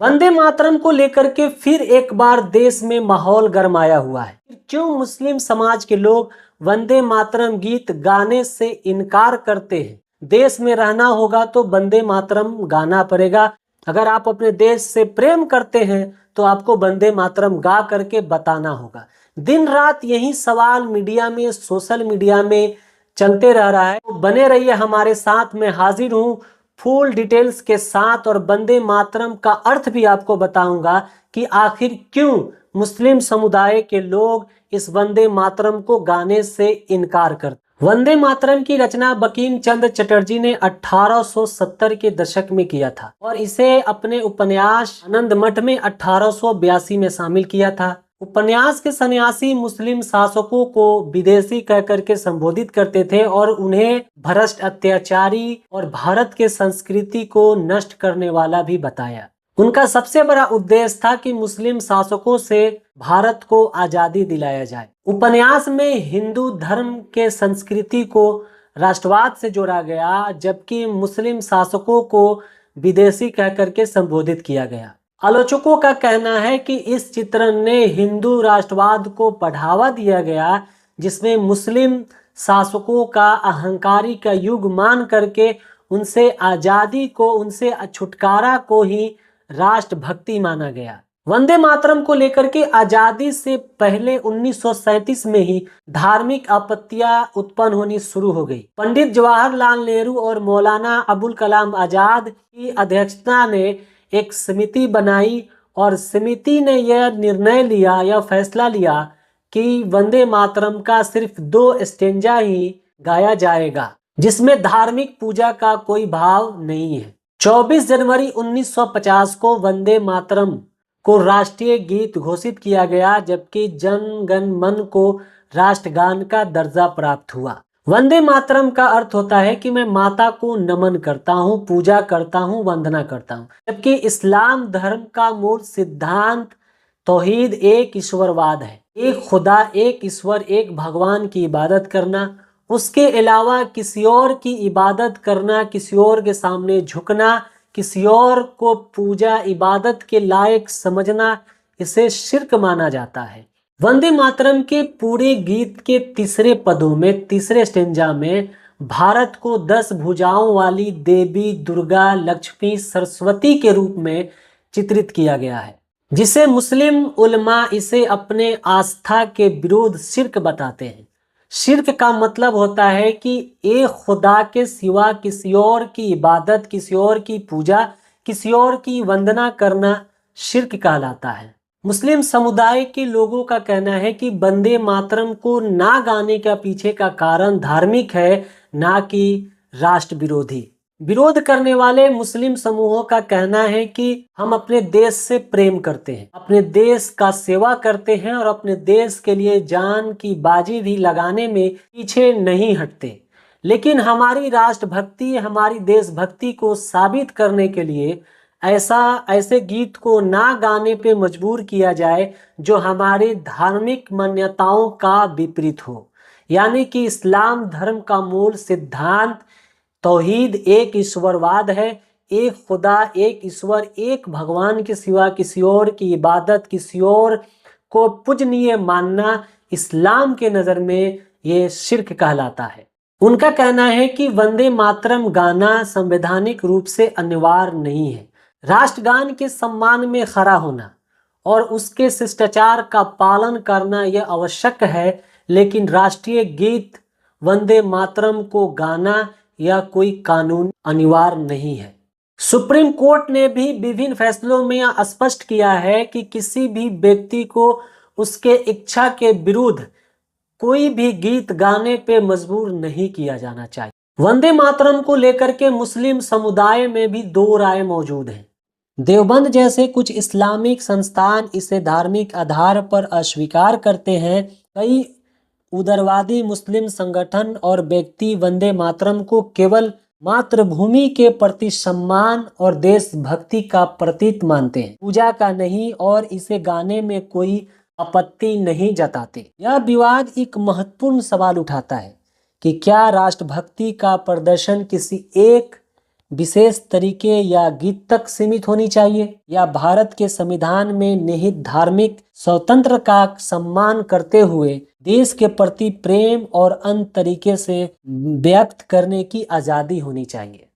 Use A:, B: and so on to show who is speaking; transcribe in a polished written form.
A: वंदे मातरम को लेकर के फिर एक बार देश में माहौल गरमाया हुआ है। क्यों मुस्लिम समाज के लोग वंदे मातरम गीत गाने से इनकार करते हैं? देश में रहना होगा तो वंदे मातरम गाना पड़ेगा। अगर आप अपने देश से प्रेम करते हैं तो आपको वंदे मातरम गा करके बताना होगा। दिन रात यही सवाल मीडिया में, सोशल मीडिया में चलते रह रहा है। तो बने रहिए हमारे साथ, मैं हाजिर हूँ फुल डिटेल्स के साथ और वंदे मातरम का अर्थ भी आपको बताऊंगा कि आखिर क्यों मुस्लिम समुदाय के लोग इस वंदे मातरम को गाने से इनकार करते। वंदे मातरम की रचना बंकिम चंद्र चटर्जी ने 1870 के दशक में किया था और इसे अपने उपन्यास आनंद मठ में 1882 में शामिल किया था। उपन्यास के सन्यासी मुस्लिम शासकों को विदेशी कहकर के संबोधित करते थे और उन्हें भ्रष्ट, अत्याचारी और भारत के संस्कृति को नष्ट करने वाला भी बताया। उनका सबसे बड़ा उद्देश्य था कि मुस्लिम शासकों से भारत को आजादी दिलाया जाए। उपन्यास में हिंदू धर्म के संस्कृति को राष्ट्रवाद से जोड़ा गया, जबकि मुस्लिम शासकों को विदेशी कहकर के संबोधित किया गया। आलोचकों का कहना है कि इस चित्रण ने हिंदू राष्ट्रवाद को बढ़ावा दिया गया, जिसमें मुस्लिम शासकों का अहंकारी का युग मान करके उनसे आजादी को, उनसे छुटकारा को ही राष्ट्रभक्ति माना गया। वंदे मातरम को लेकर के आजादी से पहले 1937 में ही धार्मिक आपत्तियां उत्पन्न होनी शुरू हो गई। पंडित जवाहरलाल नेहरू और मौलाना अबुल कलाम आजाद की अध्यक्षता ने एक समिति बनाई और समिति ने यह निर्णय लिया, यह फैसला लिया कि वंदे मातरम का सिर्फ 2 स्टेंजा ही गाया जाएगा, जिसमें धार्मिक पूजा का कोई भाव नहीं है। 24 जनवरी 1950 को वंदे मातरम को राष्ट्रीय गीत घोषित किया गया, जबकि जन गण मन को राष्ट्रगान का दर्जा प्राप्त हुआ। वंदे मातरम का अर्थ होता है कि मैं माता को नमन करता हूँ, पूजा करता हूँ, वंदना करता हूँ। जबकि इस्लाम धर्म का मूल सिद्धांत तौहीद, एक ईश्वरवाद है। एक खुदा, एक ईश्वर, एक भगवान की इबादत करना, उसके अलावा किसी और की इबादत करना, किसी और के सामने झुकना, किसी और को पूजा इबादत के लायक समझना, इसे शिर्क माना जाता है। वंदे मातरम के पूरे गीत के तीसरे पदों में, तीसरे स्टेंजा में भारत को 10 भुजाओं वाली देवी दुर्गा, लक्ष्मी, सरस्वती के रूप में चित्रित किया गया है, जिसे मुस्लिम उलमा इसे अपने आस्था के विरुद्ध शिर्क बताते हैं। शिर्क का मतलब होता है कि एक खुदा के सिवा किसी और की इबादत, किसी और की पूजा, किसी और की वंदना करना शिर्क कहलाता है। मुस्लिम समुदाय के लोगों का कहना है कि वंदे मातरम को ना गाने का पीछे का कारण धार्मिक है, ना कि राष्ट्र विरोधी। विरोध करने वाले मुस्लिम समूहों का कहना है कि हम अपने देश से प्रेम करते हैं, अपने देश का सेवा करते हैं और अपने देश के लिए जान की बाजी भी लगाने में पीछे नहीं हटते। लेकिन हमारी राष्ट्रभक्ति, हमारी देशभक्ति को साबित करने के लिए ऐसे गीत को ना गाने पे मजबूर किया जाए जो हमारे धार्मिक मान्यताओं का विपरीत हो। यानी कि इस्लाम धर्म का मूल सिद्धांत तौहीद, एक ईश्वरवाद है। एक खुदा, एक ईश्वर, एक भगवान के सिवा किसी और की इबादत, किसी और को पूजनीय मानना इस्लाम के नज़र में ये शिर्क कहलाता है। उनका कहना है कि वंदे मातरम गाना संवैधानिक रूप से अनिवार्य नहीं है। राष्ट्रगान के सम्मान में खड़ा होना और उसके शिष्टाचार का पालन करना यह आवश्यक है, लेकिन राष्ट्रीय गीत वंदे मातरम को गाना या कोई कानून अनिवार्य नहीं है। सुप्रीम कोर्ट ने भी विभिन्न फैसलों में स्पष्ट किया है कि किसी भी व्यक्ति को उसके इच्छा के विरुद्ध कोई भी गीत गाने पे मजबूर नहीं किया जाना चाहिए। वंदे मातरम को लेकर के मुस्लिम समुदाय में भी 2 राय मौजूद हैं। देवबंद जैसे कुछ इस्लामिक संस्थान इसे धार्मिक आधार पर अस्वीकार करते हैं। कई उदारवादी मुस्लिम संगठन और व्यक्ति वंदे मातरम को केवल मातृभूमि के प्रति सम्मान और देशभक्ति का प्रतीक मानते हैं, पूजा का नहीं, और इसे गाने में कोई आपत्ति नहीं जताते। यह विवाद एक महत्वपूर्ण सवाल उठाता है कि क्या राष्ट्रभक्ति का प्रदर्शन किसी एक विशेष तरीके या गीत तक सीमित होनी चाहिए, या भारत के संविधान में निहित धार्मिक स्वतंत्र का सम्मान करते हुए देश के प्रति प्रेम और अन्य तरीके से व्यक्त करने की आजादी होनी चाहिए।